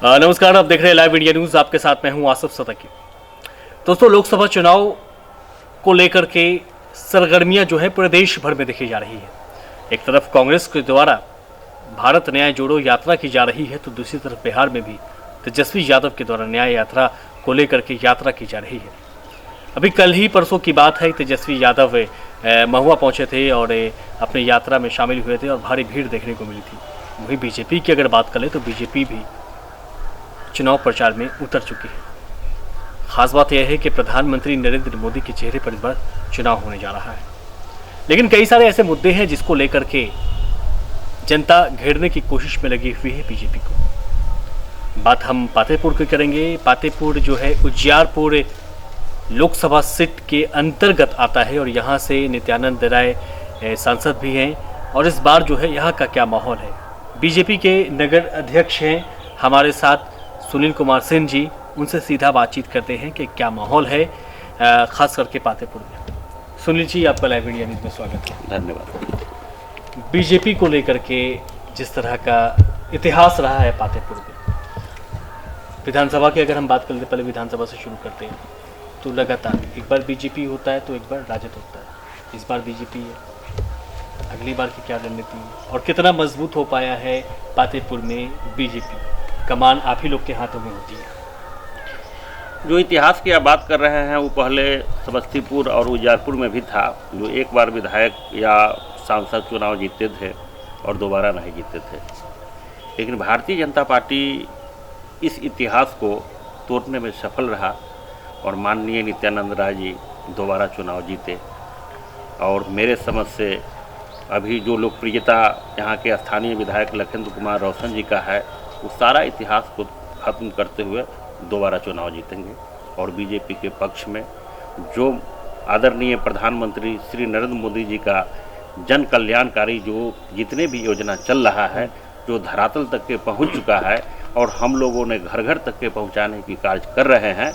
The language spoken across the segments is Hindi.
नमस्कार, आप देख रहे हैं लाइव इंडिया न्यूज़। आपके साथ मैं हूं आसिफ सदकी। दोस्तों, लोकसभा चुनाव को लेकर के सरगर्मियां जो है पूरे देश भर में देखी जा रही है। एक तरफ कांग्रेस के द्वारा भारत न्याय जोड़ो यात्रा की जा रही है, तो दूसरी तरफ बिहार में भी तेजस्वी यादव के द्वारा न्याय यात्रा को लेकर के यात्रा की जा रही है। अभी कल ही परसों की बात है, तेजस्वी यादव महुआ पहुंचे थे और अपनी यात्रा में शामिल हुए थे और भारी भीड़ देखने को मिली थी। वहीं बीजेपी की अगर बात करें तो बीजेपी भी चुनाव प्रचार में उतर चुकी है। खास बात यह है कि प्रधानमंत्री नरेंद्र मोदी के चेहरे पर इस बार चुनाव होने जा रहा है, लेकिन कई सारे ऐसे मुद्दे हैं जिसको लेकर के जनता घेरने की कोशिश में लगी हुई है बीजेपी को। बात हम पातेपुर की करेंगे। पातेपुर जो है उजियारपुर लोकसभा सीट के अंतर्गत आता है और यहाँ से नित्यानंद राय सांसद भी हैं। और इस बार जो है यहाँ का क्या माहौल है, बीजेपी के नगर अध्यक्ष हैं हमारे साथ सुनील कुमार सिंह जी, उनसे सीधा बातचीत करते हैं कि क्या माहौल है खास करके पातेपुर में। सुनील जी, आपका लाइव इंडिया न्यूज़ में स्वागत है। धन्यवाद। बीजेपी को लेकर के जिस तरह का इतिहास रहा है पातेपुर में, विधानसभा की अगर हम बात करते, पहले विधानसभा से शुरू करते हैं, तो लगातार एक बार बीजेपी होता है तो एक बार राजद होता है। इस बार बीजेपी है, अगली बार की क्या रणनीति है और कितना मजबूत हो पाया है पातेपुर में बीजेपी? कमान आप ही लोग के हाथों में होती है। जो इतिहास की आप बात कर रहे हैं वो पहले समस्तीपुर और उजियारपुर में भी था, जो एक बार विधायक या सांसद चुनाव जीतते थे और दोबारा नहीं जीतते थे। लेकिन भारतीय जनता पार्टी इस इतिहास को तोड़ने में सफल रहा और माननीय नित्यानंद राय जी दोबारा चुनाव जीते। और मेरे समझ से अभी जो लोकप्रियता यहाँ के स्थानीय विधायक लखेंद्र कुमार रोशन जी का है, उस सारा इतिहास को खत्म करते हुए दोबारा चुनाव जीतेंगे। और बीजेपी के पक्ष में जो आदरणीय प्रधानमंत्री श्री नरेंद्र मोदी जी का जन कल्याणकारी जो जितने भी योजना चल रहा है, जो धरातल तक के पहुंच चुका है और हम लोगों ने घर घर तक के पहुंचाने की कार्य कर रहे हैं,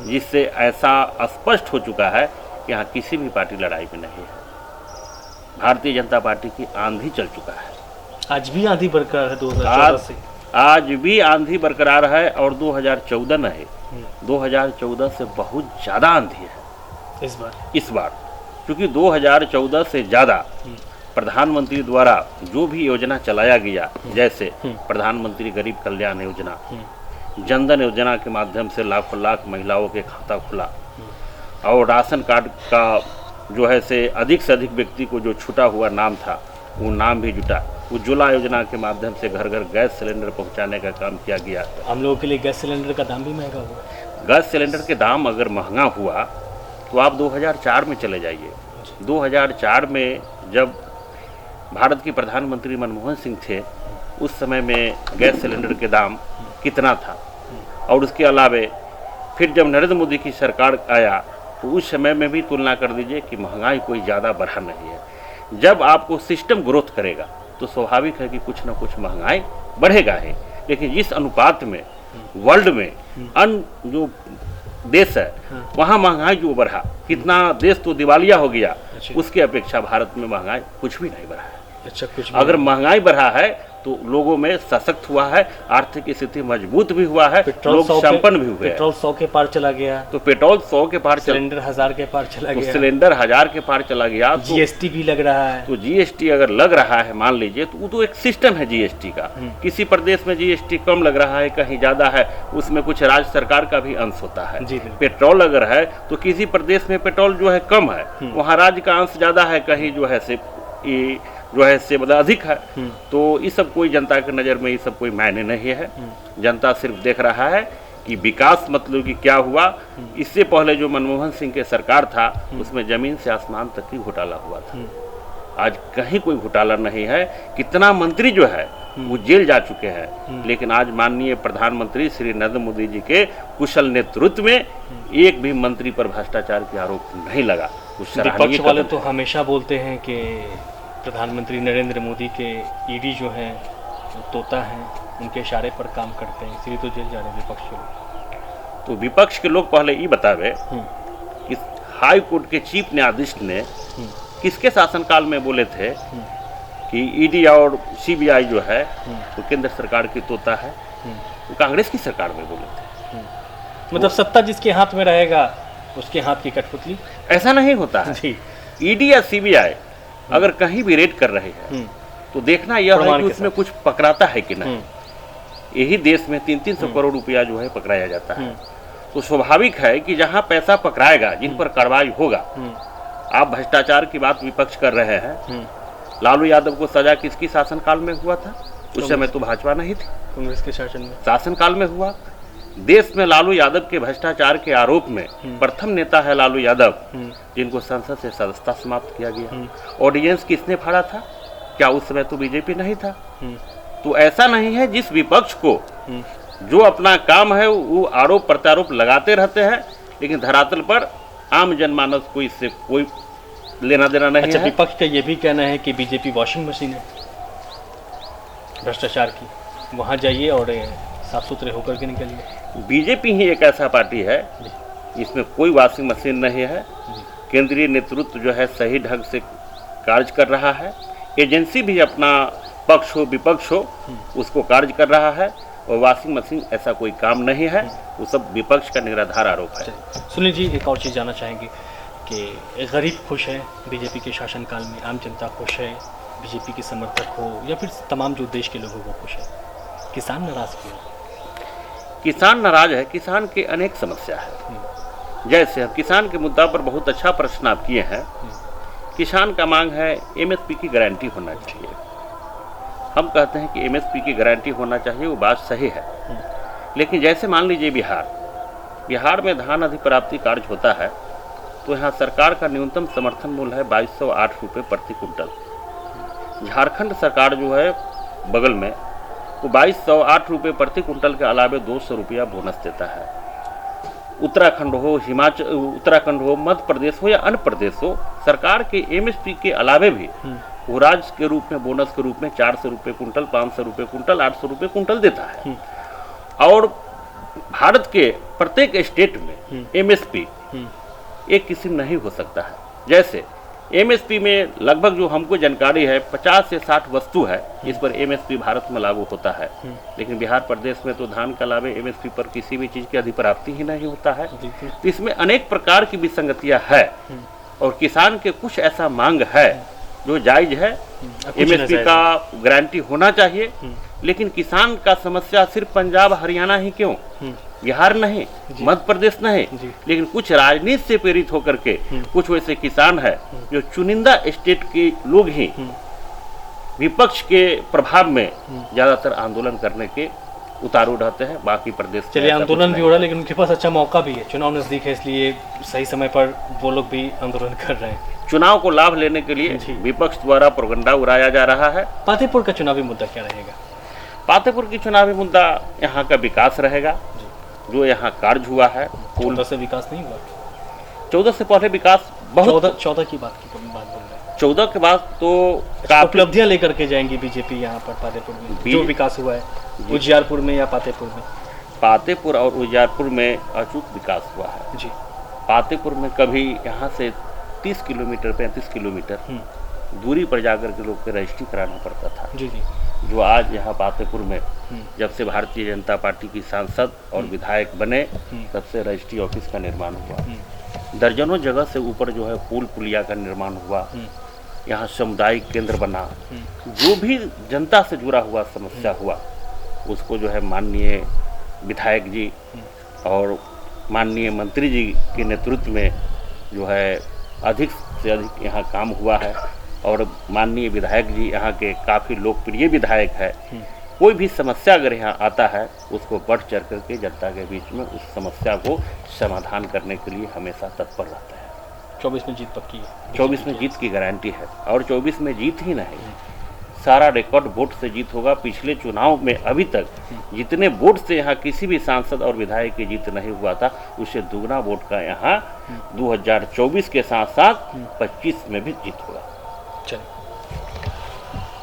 जिससे ऐसा स्पष्ट हो चुका है कि यहाँ किसी भी पार्टी लड़ाई में नहीं है। भारतीय जनता पार्टी की आंधी चल चुका है। आज भी आंधी बरकरार है 2014 से। आज भी आंधी बरकरार है और 2014 नहीं, 2014 से बहुत ज़्यादा आंधी है इस बार क्योंकि 2014 से ज़्यादा प्रधानमंत्री द्वारा जो भी योजना चलाया गया, जैसे प्रधानमंत्री गरीब कल्याण योजना, जनधन योजना के माध्यम से लाखों लाख महिलाओं के खाता खुला और राशन कार्ड का जो है से अधिक व्यक्ति को जो छूटा हुआ नाम था वो नाम भी जुटा। उज्ज्वला योजना के माध्यम से घर घर गैस सिलेंडर पहुंचाने का काम किया गया। हम लोगों के लिए गैस सिलेंडर का दाम भी महंगा हुआ। गैस सिलेंडर के दाम अगर महंगा हुआ तो आप 2004 में चले जाइए। 2004 में जब भारत के प्रधानमंत्री मनमोहन सिंह थे, उस समय में गैस सिलेंडर के दाम कितना था। और उसके अलावे फिर जब नरेंद्र मोदी की सरकार आया तो उस समय में भी तुलना कर दीजिए कि महंगाई कोई ज़्यादा बढ़ा नहीं है। जब आपको सिस्टम ग्रोथ करेगा तो स्वाभाविक है कि कुछ ना कुछ महंगाई बढ़ेगा ही। लेकिन जिस अनुपात में वर्ल्ड में अन्य जो देश है वहाँ महंगाई जो बढ़ा, कितना देश तो दिवालिया हो गया, उसके अपेक्षा भारत में महंगाई कुछ भी नहीं बढ़ा है। अगर महंगाई बढ़ा है तो लोगों में सशक्त हुआ है, आर्थिक स्थिति मजबूत भी हुआ है, लोग संपन्न भी हुए। पेट्रोल 100 के पार चला गया, तो पेट्रोल 100 के पार, सिलेंडर 1000 के पार चला गया, सिलेंडर 1000 के पार चला गया। जीएसटी भी लग रहा है। तो जीएसटी अगर लग रहा है, मान लीजिए, तो वो तो एक सिस्टम है जीएसटी का। किसी प्रदेश में जीएसटी कम लग रहा है, कहीं ज्यादा है, उसमें कुछ राज्य सरकार का भी अंश होता है। पेट्रोल अगर है तो किसी प्रदेश में पेट्रोल जो है कम है, वहाँ राज्य का अंश ज्यादा है, कहीं जो है से मतलब अधिक है। तो ये सब कोई जनता की नज़र में ये सब कोई मायने नहीं है। जनता सिर्फ देख रहा है कि विकास मतलब कि क्या हुआ। इससे पहले जो मनमोहन सिंह के सरकार था उसमें जमीन से आसमान तक की घोटाला हुआ था। आज कहीं कोई घोटाला नहीं है। कितना मंत्री जो है वो जेल जा चुके हैं, लेकिन आज माननीय प्रधानमंत्री श्री नरेंद्र मोदी जी के कुशल नेतृत्व में एक भी मंत्री पर भ्रष्टाचार के आरोप नहीं लगा। विपक्ष वाले तो हमेशा बोलते हैं कि प्रधानमंत्री नरेंद्र मोदी के ईडी जो है तोता है, उनके इशारे पर काम करते हैं, इसलिए तो जेल जा रहे हैं विपक्ष के लोग। तो विपक्ष के लोग पहले ये बतावे कि हाई कोर्ट के चीफ न्यायाधीश ने किसके शासनकाल में बोले थे कि ईडी और सीबीआई जो है वो केंद्र सरकार की तोता है। वो कांग्रेस की सरकार में बोले थे। मतलब सत्ता जिसके हाथ में रहेगा उसके हाथ की कठपुतली। ऐसा नहीं होता है। जी। ईडी या सीबीआई अगर कहीं भी रेड कर रहे हैं तो देखना यह है प्रमाण कि के उसमें साथ। कुछ पकड़ाता है कि नहीं। यही देश में 300-300 करोड़ रुपया जो है पकड़ाया जाता है। तो स्वाभाविक है कि जहां पैसा पकड़ाएगा, जिन पर कार्रवाई होगा। आप भ्रष्टाचार की बात विपक्ष कर रहे हैं। लालू यादव को सजा किसकी शासनकाल में हुआ था? उस समय तो भाजपा नहीं थी, कांग्रेस के शासनकाल में हुआ। देश में लालू यादव के भ्रष्टाचार के आरोप में प्रथम नेता है लालू यादव, जिनको संसद से सदस्यता समाप्त किया गया। ऑडियंस किसने फाड़ा था? क्या उस समय तो बीजेपी नहीं था? तो ऐसा नहीं है, जिस विपक्ष को जो अपना काम है वो आरोप प्रत्यारोप लगाते रहते हैं, लेकिन धरातल पर आम जनमानस को इससे कोई लेना देना नहीं अच्छा, है। विपक्ष का ये भी कहना है कि बीजेपी वॉशिंग मशीन है भ्रष्टाचार की, वहां जाइए और साफ सुथरे होकर के निकलिए। बीजेपी ही एक ऐसा पार्टी है इसमें कोई वॉशिंग मशीन नहीं है। केंद्रीय नेतृत्व जो है सही ढंग से कार्य कर रहा है। एजेंसी भी अपना पक्ष हो विपक्ष हो उसको कार्य कर रहा है, और वॉशिंग मशीन ऐसा कोई काम नहीं है। वो सब विपक्ष का निराधार आरोप है। सुनील जी, एक और चीज़ जानना चाहेंगे कि गरीब खुश है बीजेपी के शासनकाल में, आम जनता खुश है, बीजेपी के समर्थक हो या फिर तमाम जो देश के लोग हो वो खुश है, किसान नाराज क्यों? किसान नाराज है। किसान की अनेक समस्या है। जैसे अब किसान के मुद्दा पर बहुत अच्छा प्रश्न आप किए हैं। किसान का मांग है एमएसपी की गारंटी होना चाहिए। हम कहते हैं कि एमएसपी की गारंटी होना चाहिए, वो बात सही है। लेकिन जैसे मान लीजिए बिहार में धान अधिप्राप्ति कार्य होता है तो यहाँ सरकार का न्यूनतम समर्थन मूल्य है 2208 रुपये प्रति कुंटल। झारखंड सरकार जो है बगल में वो 2208 रुपये प्रति कुंटल के अलावे 200 रुपया बोनस देता है। उत्तराखंड हो, मध्य प्रदेश हो या अन्य प्रदेश हो, सरकार के एमएसपी के अलावे भी वो राज्य के रूप में बोनस के रूप में 400 रुपये कुंटल, 500 रुपये कुंटल, 800 रुपये कुंटल देता है। और भारत के प्रत्येक स्टेट में एमएसपी एक किस्म नहीं हो सकता है। जैसे एमएसपी में लगभग जो हमको जानकारी है 50 से 60 वस्तु है इस पर एमएसपी भारत में लागू होता है। लेकिन बिहार प्रदेश में तो धान के अलावे एमएसपी पर किसी भी चीज़ की अधिप्राप्ति ही नहीं होता है। तो इसमें अनेक प्रकार की विसंगतियां है, और किसान के कुछ ऐसा मांग है जो जायज है। एमएसपी का गारंटी होना चाहिए। लेकिन किसान का समस्या सिर्फ पंजाब हरियाणा ही क्यों, बिहार नहीं, मध्य प्रदेश नहीं, लेकिन कुछ राजनीति से प्रेरित होकर के कुछ वैसे किसान है जो चुनिंदा स्टेट के लोग ही विपक्ष के प्रभाव में ज्यादातर आंदोलन करने के उतारू रहते हैं। बाकी प्रदेश चलिए, आंदोलन भी हो रहा है लेकिन उनके पास अच्छा मौका भी है, चुनाव नजदीक है, इसलिए सही समय पर वो लोग भी आंदोलन कर रहे हैं। चुनाव को लाभ लेने के लिए विपक्ष द्वारा प्रोगंडा उड़ाया जा रहा है। पातेपुर का चुनावी मुद्दा क्या रहेगा? पातेपुर की चुनावी मुद्दा यहाँ का विकास रहेगा, जो यहाँ कार्य हुआ है। 14 से विकास नहीं हुआ? 14 से पहले विकास बहुत 14 की बात बोल रहे हैं। 14 के बाद तो उपलब्धियां लेकर के जाएंगी बीजेपी यहाँ पर पातेपुर में जो विकास हुआ है, उजियारपुर में या पातेपुर में? पातेपुर और उजियारपुर में अचूक विकास हुआ है जी। पातेपुर में कभी यहाँ से 30 किलोमीटर 35 किलोमीटर दूरी पर जाकर के लोग के रजिस्ट्री कराना पड़ता था। जी जी। जो आज यहाँ पातेपुर में जब से भारतीय जनता पार्टी की सांसद और विधायक बने तब से रजिस्ट्री ऑफिस का निर्माण हुआ। दर्जनों जगह से ऊपर जो है पुल पुलिया का निर्माण हुआ। यहाँ सामुदायिक केंद्र बना। जो भी जनता से जुड़ा हुआ समस्या हुआ उसको जो है माननीय विधायक जी और माननीय मंत्री जी के नेतृत्व में जो है अधिक से अधिक यहाँ काम हुआ है। और माननीय विधायक जी यहाँ के काफ़ी लोकप्रिय विधायक है। कोई भी समस्या अगर यहाँ आता है उसको बढ़ चढ़ करके जनता के बीच में उस समस्या को समाधान करने के लिए हमेशा तत्पर रहता है। 24 में जीत पक्की है? 24 में जीत की गारंटी है। और 24 में जीत ही नहीं, सारा रिकॉर्ड वोट से जीत होगा। पिछले चुनाव में अभी तक जितने वोट से यहाँ किसी भी सांसद और विधायक की जीत नहीं हुआ था उससे दुगना वोट का यहाँ 2024 के साथ साथ 25 में भी जीत होगा। चलिए,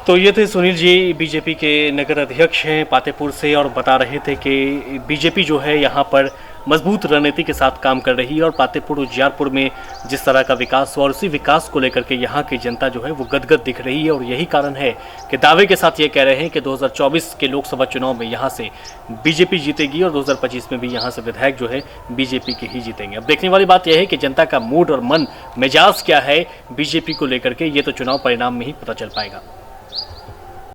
तो ये थे सुनील जी, बीजेपी के नगर अध्यक्ष हैं पातेपुर से, और बता रहे थे कि बीजेपी जो है यहाँ पर मजबूत रणनीति के साथ काम कर रही है और पातेपुर उजियारपुर में जिस तरह का विकास हुआ और उसी विकास को लेकर के यहाँ की जनता जो है वो गदगद दिख रही है। और यही कारण है कि दावे के साथ ये कह रहे हैं कि 2024 के लोकसभा चुनाव में यहाँ से बीजेपी जीतेगी और 2025 में भी यहाँ से विधायक जो है बीजेपी के ही जीतेंगे। अब देखने वाली बात यह है कि जनता का मूड और मन मिजाज क्या है बीजेपी को लेकर के, ये तो चुनाव परिणाम में ही पता चल पाएगा।